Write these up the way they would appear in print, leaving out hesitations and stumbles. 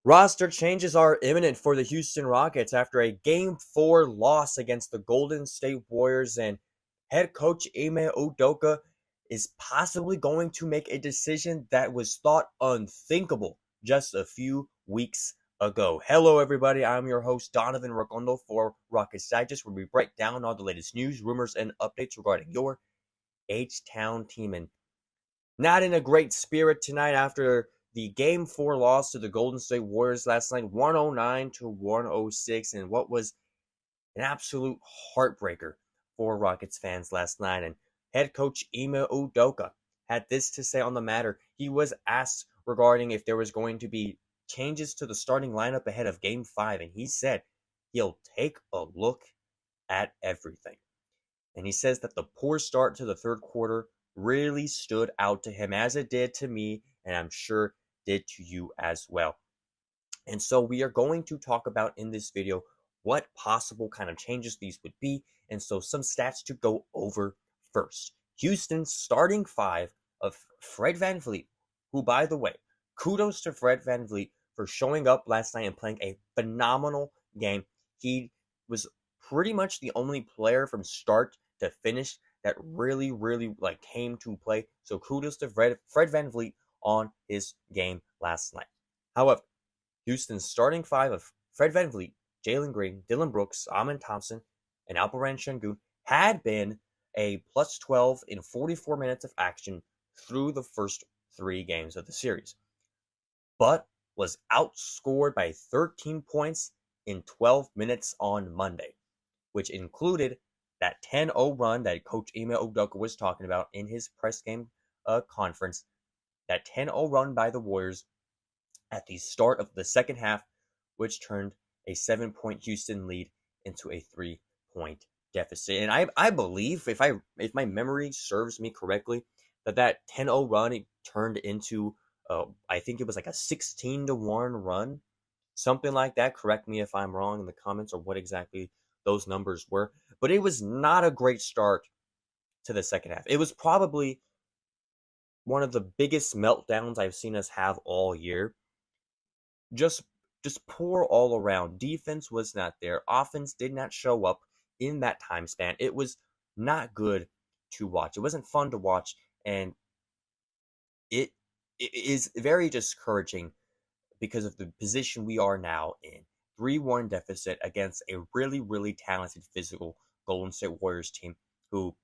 Roster changes are imminent for the Houston Rockets after a Game 4 loss against the Golden State Warriors, and head coach Ime Udoka is possibly going to make a decision that was thought unthinkable just a few weeks ago. Hello, everybody. I'm your host, Donovan Ricondo for Rockets Digest, where we break down all the latest news, rumors, and updates regarding your H-Town team. And not in a great spirit tonight after the Game 4 loss to the Golden State Warriors last night, 109-106, and what was an absolute heartbreaker for Rockets fans last night. And head coach Ime Udoka had this to say on the matter. He was asked regarding if there was going to be changes to the starting lineup ahead of Game 5, and he said he'll take a look at everything. And he says that the poor start to the third quarter really stood out to him, as it did to me, and I'm sure did to you as well. And so we are going to talk about in this video what possible kind of changes these would be, and so some stats to go over first. Houston's starting five of Fred VanVleet, who, by the way, kudos to Fred VanVleet for showing up last night and playing a phenomenal game. He was pretty much the only player from start to finish that really came to play. So kudos to Fred VanVleet on his game last night. However, Houston's starting five of Fred VanVleet, Jalen Green, Dillon Brooks, Amen Thompson, and Alperen Şengün had been a plus 12 in 44 minutes of action through the first 3 games of the series, but was outscored by 13 points in 12 minutes on Monday, which included that 10-0 run that Coach Ime Udoka was talking about in his press game conference, that 10-0 run by the Warriors at the start of the second half, which turned a 7-point Houston lead into a 3-point deficit. And I believe, if my memory serves me correctly, that 10-0 run it turned into, I think it was like a 16-1 run, something like that. Correct me if I'm wrong in the comments or what exactly those numbers were. But it was not a great start to the second half. It was probably one of the biggest meltdowns I've seen us have all year. Just poor all around. Defense was not there. Offense did not show up in that time span. It was not good to watch. It wasn't fun to watch, and it is very discouraging because of the position we are now in. 3-1 deficit against a really talented physical Golden State Warriors team who,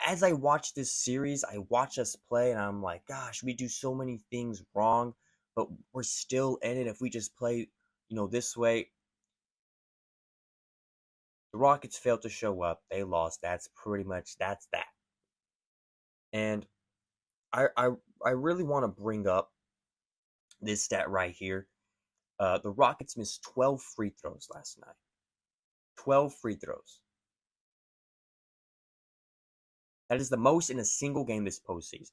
as I watch this series, I watch us play and I'm like, gosh, we do so many things wrong, but we're still in it if we just play, this way. The Rockets failed to show up. They lost. That's that. And I really want to bring up this stat right here. The Rockets missed 12 free throws last night. 12 free throws. That is the most in a single game this postseason.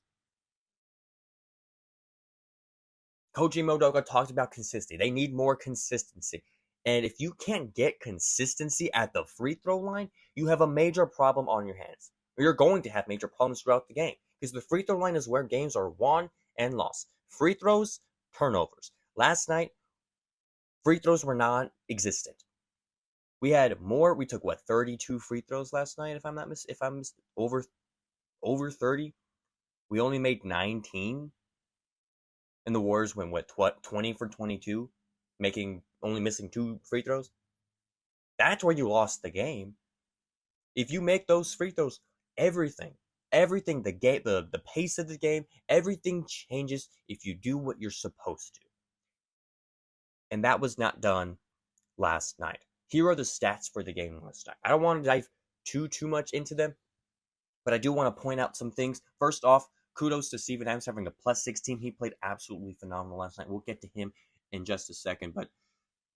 Coach Ime Udoka talked about consistency. They need more consistency. And if you can't get consistency at the free throw line, you have a major problem on your hands. Or you're going to have major problems throughout the game. Because the free throw line is where games are won and lost. Free throws, turnovers. Last night, free throws were non-existent. We took 32 free throws last night, if I'm over 30. We only made 19. And the Warriors went 20 for 22, only missing 2 free throws. That's where you lost the game. If you make those free throws, everything, the pace of the game, everything changes if you do what you're supposed to. And that was not done last night. Here are the stats for the game last night. I don't want to dive too much into them, but I do want to point out some things. First off, kudos to Steven Adams having a plus 16. He played absolutely phenomenal last night. We'll get to him in just a second, but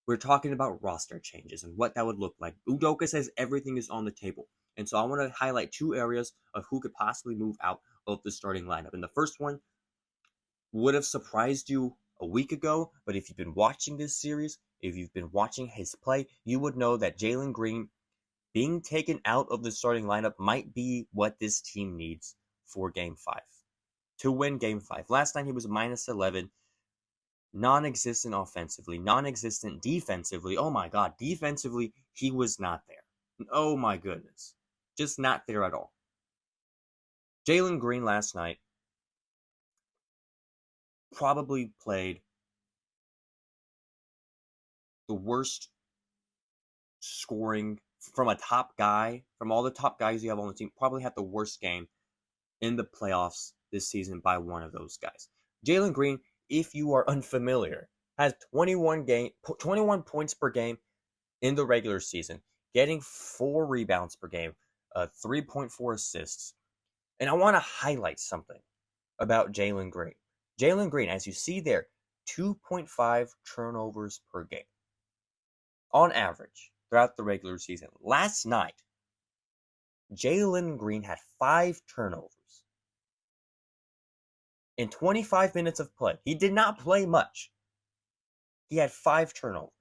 we're talking about roster changes and what that would look like. Udoka says everything is on the table. And so I want to highlight 2 areas of who could possibly move out of the starting lineup. And the first one would have surprised you a week ago, but if you've been watching this series, if you've been watching his play, you would know that Jalen Green being taken out of the starting lineup might be what this team needs for Game 5. To win Game 5. Last night he was minus 11. non-existent offensively, non-existent defensively. Oh my God, defensively, he was not there. Oh my goodness. Just not there at all. Jalen Green last night probably played the worst scoring from a top guy, from all the top guys you have on the team, probably had the worst game in the playoffs this season by one of those guys. Jalen Green, if you are unfamiliar, has 21 points per game in the regular season, getting 4 rebounds per game, 3.4 assists. And I want to highlight something about Jalen Green. Jalen Green, as you see there, 2.5 turnovers per game on average throughout the regular season. Last night, Jalen Green had 5 turnovers in 25 minutes of play. He did not play much. He had 5 turnovers.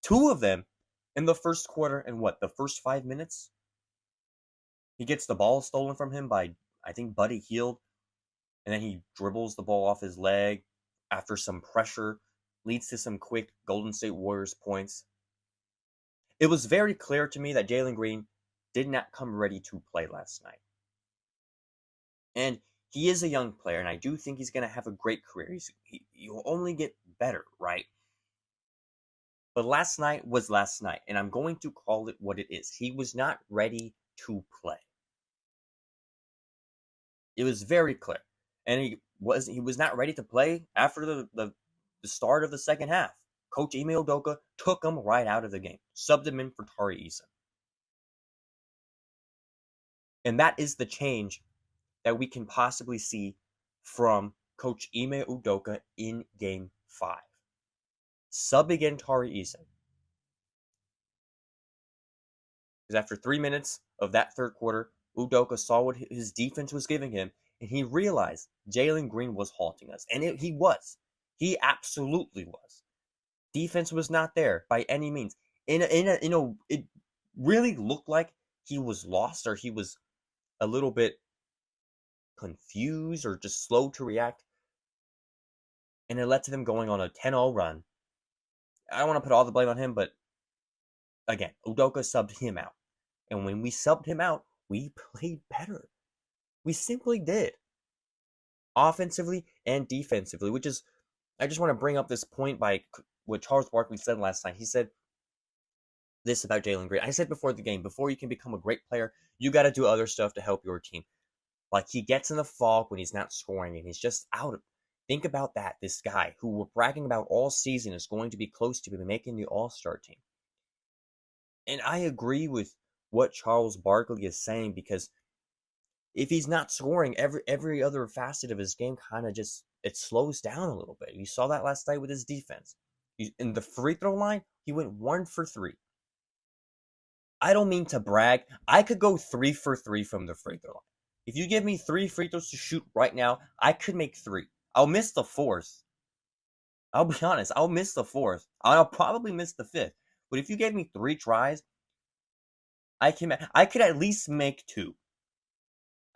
2 of them in the first quarter and the first 5 minutes? He gets the ball stolen from him by, I think, Buddy Hield, and then he dribbles the ball off his leg after some pressure, leads to some quick Golden State Warriors points. It was very clear to me that Jalen Green did not come ready to play last night. And he is a young player, and I do think he's going to have a great career. He'll only get better, right? But last night was last night, and I'm going to call it what it is. He was not ready to play. It was very clear. And he was not ready to play after the start of the second half. Coach Ime Udoka took him right out of the game, subbed him in for Tari Eason. And that is the change that we can possibly see from Coach Ime Udoka in Game 5. Subbing in Tari Eason. Because after 3 minutes of that third quarter, Udoka saw what his defense was giving him, and he realized Jalen Green was halting us. And he was. He absolutely was. Defense was not there by any means. It really looked like he was lost, or he was a little bit confused or just slow to react. And it led to them going on a 10-0 run. I don't want to put all the blame on him, but again, Udoka subbed him out. And when we subbed him out, we played better. We simply did. Offensively and defensively, which is, I just want to bring up this point by what Charles Barkley said last night. He said this about Jalen Green. I said before the game, before you can become a great player, you got to do other stuff to help your team. Like, he gets in the fog when he's not scoring and he's just out. Think about that. This guy who we're bragging about all season is going to be close to making the All-Star team. And I agree with what Charles Barkley is saying, because if he's not scoring, every other facet of his game kind of just, it slows down a little bit. You saw that last night with his defense. In the free throw line, he went 1 for 3. I don't mean to brag. I could go 3 for 3 from the free throw line. If you give me 3 free throws to shoot right now, I could make 3. I'll miss the 4th. I'll be honest. I'll miss the 4th. I'll probably miss the 5th. But if you gave me 3 tries, I could at least make 2.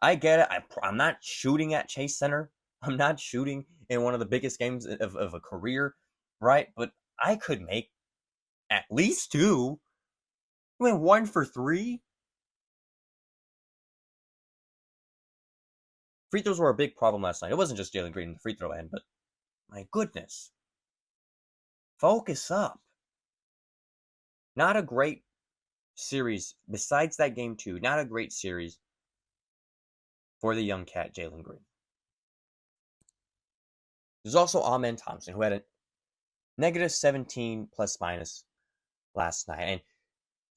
I get it. I'm not shooting at Chase Center. I'm not shooting in one of the biggest games of a career, right? But I could make at least 2. I went 1 for 3. Free throws were a big problem last night. It wasn't just Jalen Green in the free throw end, but my goodness. Focus up. Not a great series. Besides that game 2, not a great series for the young cat, Jalen Green. There's also Amen Thompson, who had a negative 17 plus minus last night. And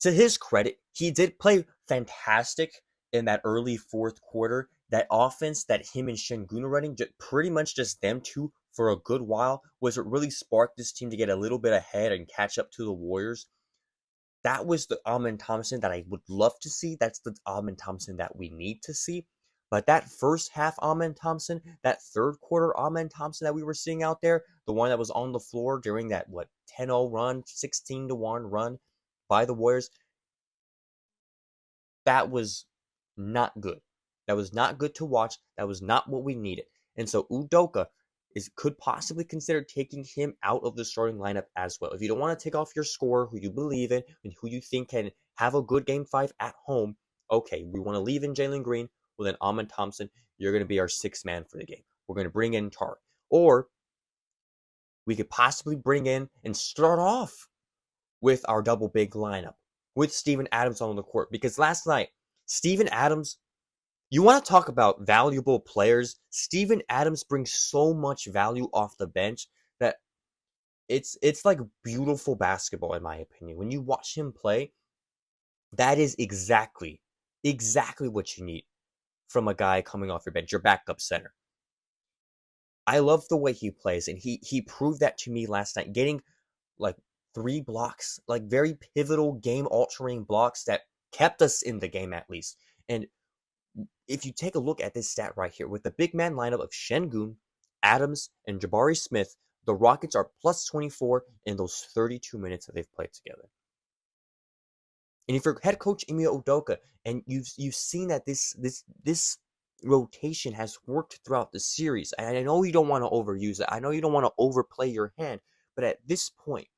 to his credit, he did play fantastic in that early fourth quarter. That offense that him and Şengün are running, pretty much just them two for a good while, was what really sparked this team to get a little bit ahead and catch up to the Warriors. That was the Amen Thompson that I would love to see. That's the Amen Thompson that we need to see. But that first half Amen Thompson, that third quarter Amen Thompson that we were seeing out there, the one that was on the floor during that, 10-0 run, 16-1 run by the Warriors, that was not good. That was not good to watch. That was not what we needed. And so Udoka could possibly consider taking him out of the starting lineup as well. If you don't want to take off your scorer who you believe in and who you think can have a good game 5 at home, okay, we want to leave in Jalen Green, well then Amen Thompson, you're going to be our 6th man for the game. We're going to bring in Tar. Or we could possibly bring in and start off with our double big lineup with Steven Adams on the court. Because last night, Steven Adams, you want to talk about valuable players? Steven Adams brings so much value off the bench that it's like beautiful basketball, in my opinion. When you watch him play, that is exactly what you need from a guy coming off your bench, your backup center. I love the way he plays, and he proved that to me last night, getting like 3 blocks, like very pivotal game-altering blocks that kept us in the game at least. And if you take a look at this stat right here, with the big man lineup of Şengün, Adams, and Jabari Smith, the Rockets are plus 24 in those 32 minutes that they've played together. And if you're head coach Ime Udoka, and you've seen that this rotation has worked throughout the series, and I know you don't want to overuse it, I know you don't want to overplay your hand, but at this point,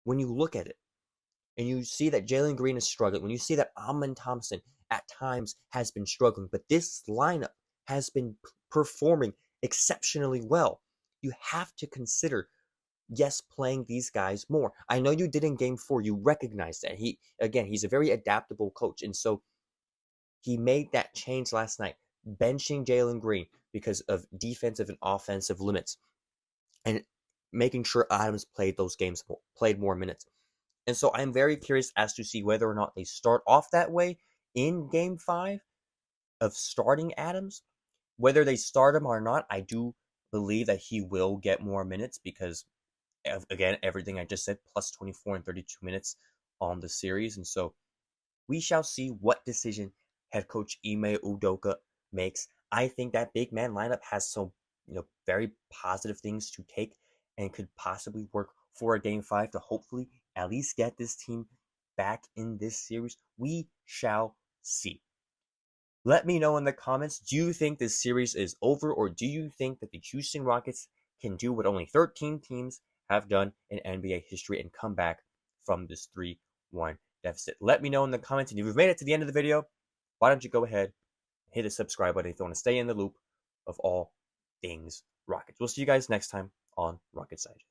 when you look at it, and you see that Jalen Green is struggling, when you see that Amen Thompson at times has been struggling, but this lineup has been performing exceptionally well, you have to consider, yes, playing these guys more. I know you did in Game 4. You recognize that. He's a very adaptable coach, and so he made that change last night, benching Jalen Green because of defensive and offensive limits, and making sure Adams played more minutes. And so I'm very curious as to see whether or not they start off that way in Game 5 of starting Adams. Whether they start him or not, I do believe that he will get more minutes because, again, everything I just said, plus 24 and 32 minutes on the series. And so we shall see what decision head coach Ime Udoka makes. I think that big man lineup has some very positive things to take and could possibly work for a Game 5 to hopefully at least get this team back in this series. We shall see. Let me know in the comments, do you think this series is over, or do you think that the Houston Rockets can do what only 13 teams have done in NBA history and come back from this 3-1 deficit? Let me know in the comments, and if you've made it to the end of the video, why don't you go ahead and hit the subscribe button if you want to stay in the loop of all things Rockets. We'll see you guys next time on Rockets Digest.